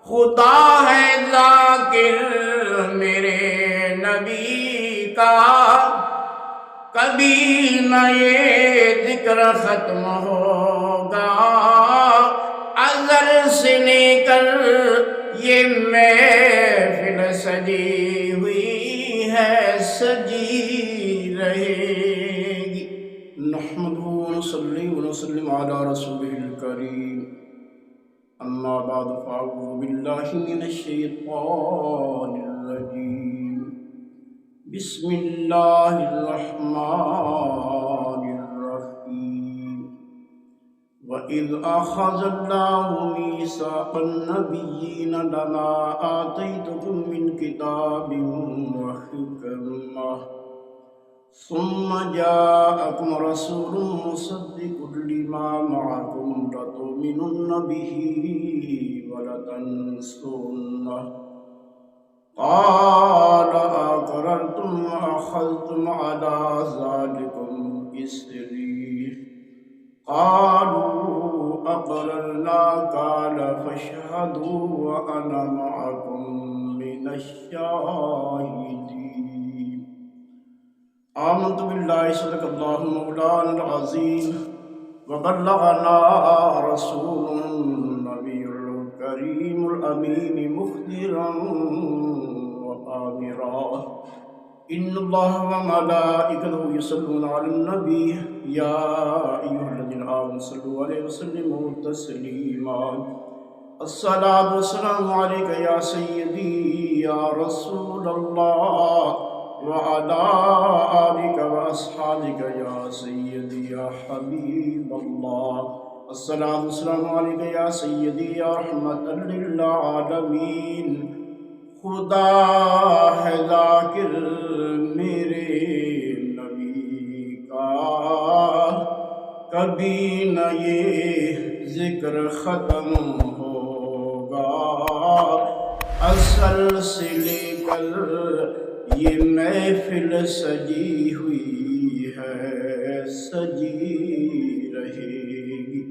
خدا ہے ذاکر میرے نبی کا، کبھی نہ یہ ذکر ختم ہوگا، ازل سے لے کر یہ محفل سجی ہوئی ہے، سجی رہے گی۔ نحمدہ ونصلی ونسلم علی رسولہ الکریم، اما بعد فاعوذ باللہ من الشیطان الرجیم، بسم اللہ الرحمن الرحیم۔ وَإِذْ أَخَذَ اللَّهُ مِيثَاقَ النَّبِيِّينَ لَمَا آتَيْتُكُم مِّن كِتَابٍ وَحِكْمَةٍ ثُمَّ جَاءَكُمْ رَسُولٌ مُّصَدِّقٌ لِّمَا مَعَكُمْ لَتُؤْمِنُنَّ بِهِ وَلَتَنصُرُنَّهُ قَالَ أَقْرَرْتُمْ وَأَخَذْتُمْ عَلَىٰ ذَٰلِكُمْ إِصْرِي قَالُوا أَقْرَرْنَا قَالَ فَاشْهَدُوا وَأَنَا مَعَكُم مِّنَ الشَّاهِدِينَ۔ آمنت باللہ صدق اللہ مولانا العظیم، وبلغنا رسول النبی الکریم الامین مخبرا وآمرا ان اللہ وملائکتہ یصلون علی النبی یا ایھا الذین آمنوا صلوا علیہ وسلموا تسلیما۔ الصلاۃ والسلام علیک یا سیدی یا رسول اللہ وعلى آلك وأصحابك يا سيدي يا حبيب الله۔ الصلاة والسلام عليك يا سيدي يا رحمة للعالمين۔ خدا ہے ذاکر میرے نبی کا، کبھی نہ یہ ذکر ختم ہوگا، اصل سے لے کر یہ محفل سجی ہوئی ہے، سجی رہے گی۔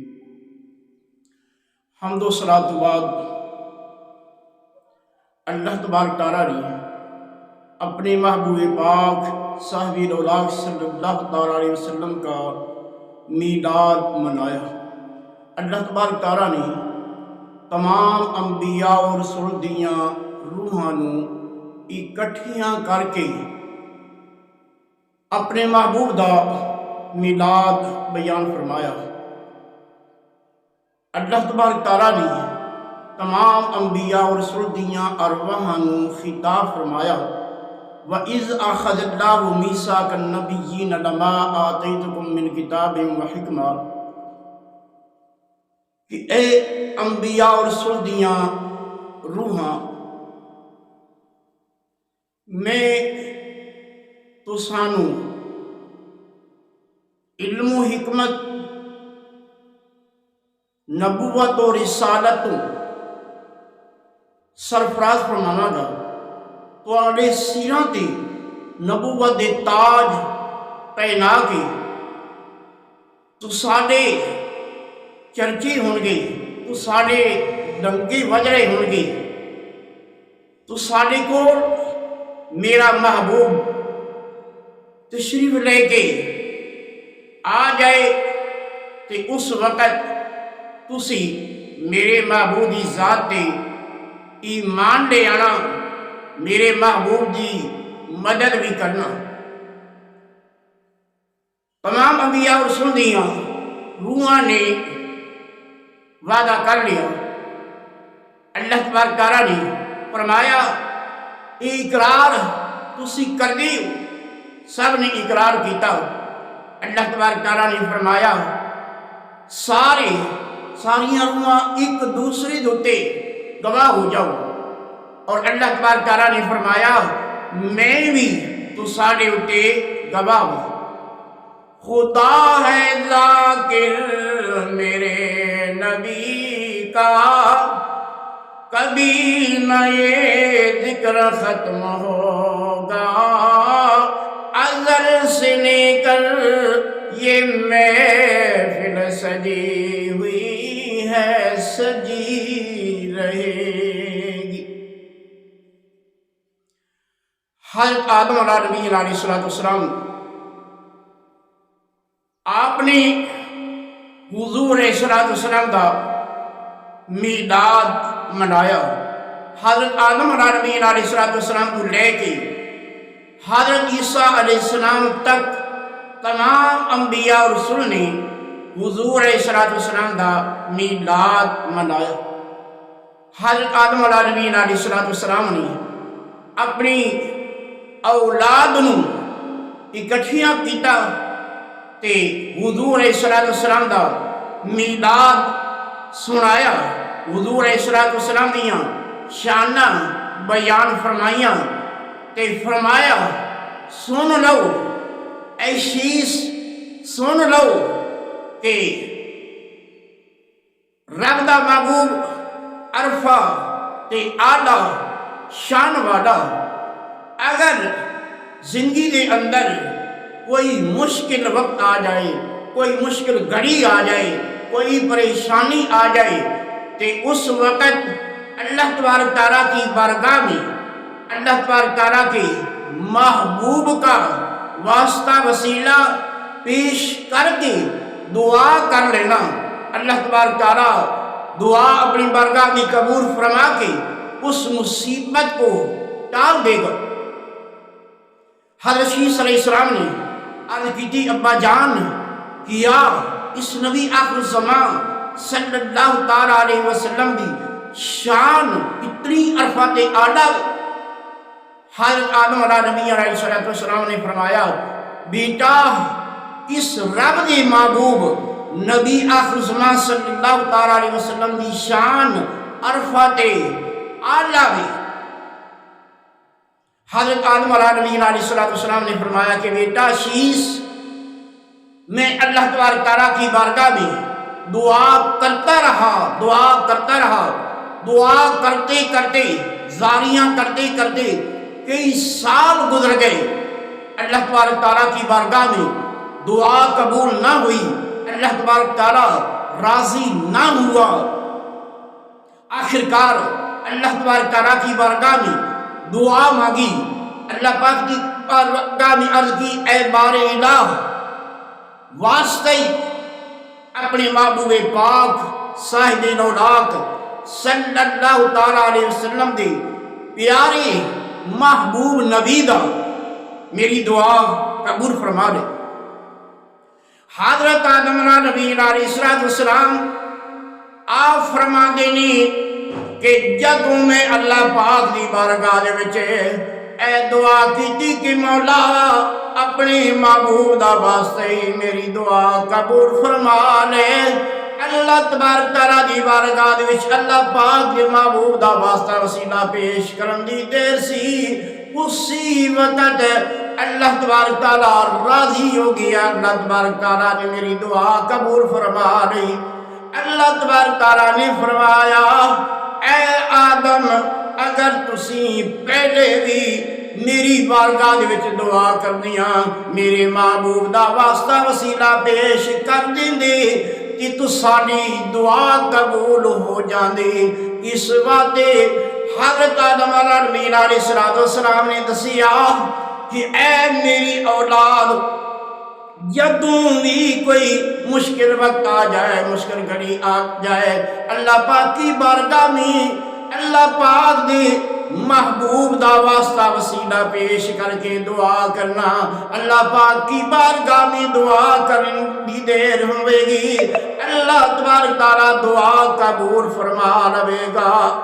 حمد و صلاۃ کے بعد اللہ تبارک تعالیٰ نے اپنے محبوب پاک صاحب الاولاق صلی اللہ تعالیٰ علیہ وسلم کا میلاد منایا۔ اللہ تبارک تعالیٰ نے تمام انبیاء اور رسول دیاں روحاں نوں اکٹھیاں کر کے اپنے محبوب دا میلاد بیان فرمایا۔ اللہ تبارک تعالیٰ نے تمام انبیاء اور رسول دیاں ارواحاں نوں خطاب فرمایا، وَإِذْ أَخَذَ اللَّهُ مِيثَاقَ النَّبِيِّينَ لَمَا آتَيْتُكُم مِّن كِتَابٍ وَحِكْمَةٍ، کہ اے انبیاء اور رسول دیاں روحاں، میں تو سانو علم و حکمت، نبوت و رسالت سرفراز فرمانا گا، تو آڑے سیراں تے نبوت دے تاج پہنا کے تو ساڑے چرچے ہونگے، تو ساڑے ڈنگے وجرے ہونگے، تو ساڑے کو میرا محبوب تشریف لے کے آ جائے، تو اس وقت تسی میرے محبوب دی ذات تے ایمان لے آنا، میرے محبوب دی مدد بھی کرنا۔ تمام انبیاء اور رسول دیاں روحاں نے وعدہ کر لیا۔ اللہ تبارک تعالیٰ نے فرمایا اقرار تسی کر دیو، سب نے اقرار کیتا۔ اللہ تبارک تعالیٰ نے فرمایا ساریاں روحاں ایک دوسرے دوتے گواہ ہو جاؤ، اور اللہ تبارک تعالیٰ نے فرمایا میں بھی تو ساڑے اتے گواہ ہوں۔ خدا ہے ذاکر میرے نبی کا، کبھی نہ یہ ذکر ختم ہوگا، ازل سے لے کر یہ محفل سجی ہوئی ہے، سجی رہے حضرت آدم علیہ نبی علیہ السلام آپ نے حضور علیہ السلام کا میلاد منایا۔ حضرت آدم علیہ نبی علیہ السلام کو لے کے حضرت عیسیٰ علیہ السلام تک تمام انبیاء اور رسول نے حضور علیہ السلام کا میلاد منایا۔ حضرت آدم علیہ نبی علیہ السلام نے اپنی اولاد نو اکٹھیاں کیتا تے حضور علیہ السلام کا میلاد سنایا۔ حضور علیہ السلام دیاں شاناں بیان فرمائیاں تے فرمایا سن لو اے شیس سن لو کہ رب دا محبوب عرفہ تے آلہ شان والا اگر زندگی دے اندر کوئی مشکل وقت آ جائے، کوئی مشکل گھڑی آ جائے، کوئی پریشانی آ جائے تے اس وقت اللہ تبارک تعالیٰ کی بارگاہ میں اللہ تبارک تعالیٰ کے محبوب کا واسطہ وسیلہ پیش کر کے دعا کر لینا۔ اللہ تبارک تعالیٰ دعا اپنی بارگاہ کی قبول فرما کے اس مصیبت کو ٹال دے گا۔ حضرت عیسیٰ علیہ السلام نے عرض کی تھی ابا جان کیا اس نبی آخر الزمان صلی اللہ تعالیٰ علیہ وسلم دی شان اتنی عرفات اعلیٰ۔ حضرت آدم علیہ نبی علیہ السلام نے فرمایا بیٹا اس رب دے محبوب نبی آخر الزمان صلی اللہ تعالیٰ علیہ وسلم دی شان عرفات اعلیٰ ہے۔ حضرت آدم علیہ نبی علیہ السلام نے فرمایا کہ بیٹا شیس میں اللہ تبارک تعالیٰ کی بارگاہ میں دعا کرتا رہا دعا کرتے کرتے زاریاں کرتے کرتے کئی سال گزر گئے۔ اللہ تبارک تعالیٰ کی بارگاہ میں دعا قبول نہ ہوئی، اللہ تبارک تعالیٰ راضی نہ ہوا۔ آخرکار اللہ تبارک تعالیٰ کی بارگاہ میں دعا مانگی، اللہ پاک کی بارگاہ میں عرض کی اے بار الہ واسطے اپنے محبوب پاک صاحب نولاک صلی اللہ تعالیٰ علیہ وسلم دے پیارے محبوب نبی دا میری دعا قبول فرما لے۔ حضرت آدم علیہ نبی علیہ السلام آپ فرما دینے کہ جدوں میں اللہ پاک دی بارگاہ دے وچ اے دعا کیتی کہ مولا اپنے محبوب دا واسطے میری دعا قبول فرما لے۔ اللہ تبارک تعالیٰ دی بارگاہ دے وچ اللہ پاک دے محبوب دا واسطہ وسیلہ پیش کرن دی دیر سی، اسی وقت اللہ تبارک تعالیٰ راضی ہو گیا، اللہ تبارک تعالیٰ نے میری دعا قبول فرما لی۔ اللہ تبارک تعالیٰ نے فرمایا اے آدم اگر تسی پہلے بھی میری بارگاہ دے وچ دعا کردیاں میرے محبوب دا واسطہ وسیلہ پیش کر دیندے کہ تو ساری دعا قبول ہو جاندی۔ اس واسطے حضرت آدم علیہ نبی علیہ السلام نے دسیا کہ اے میری اولاد جدوں بھی کوئی مشکل وقت آ جائے، مشکل گھڑی آ جائے، اللہ پاک کی بارگاہ میں اللہ پاک دے محبوب دا واسطہ وسیلہ پیش کر کے دعا کرنا۔ اللہ پاک کی بارگاہ میں دعا کرنے کی دیر ہوئے گی، اللہ تبارک تعالیٰ دعا قبول فرما لے گا۔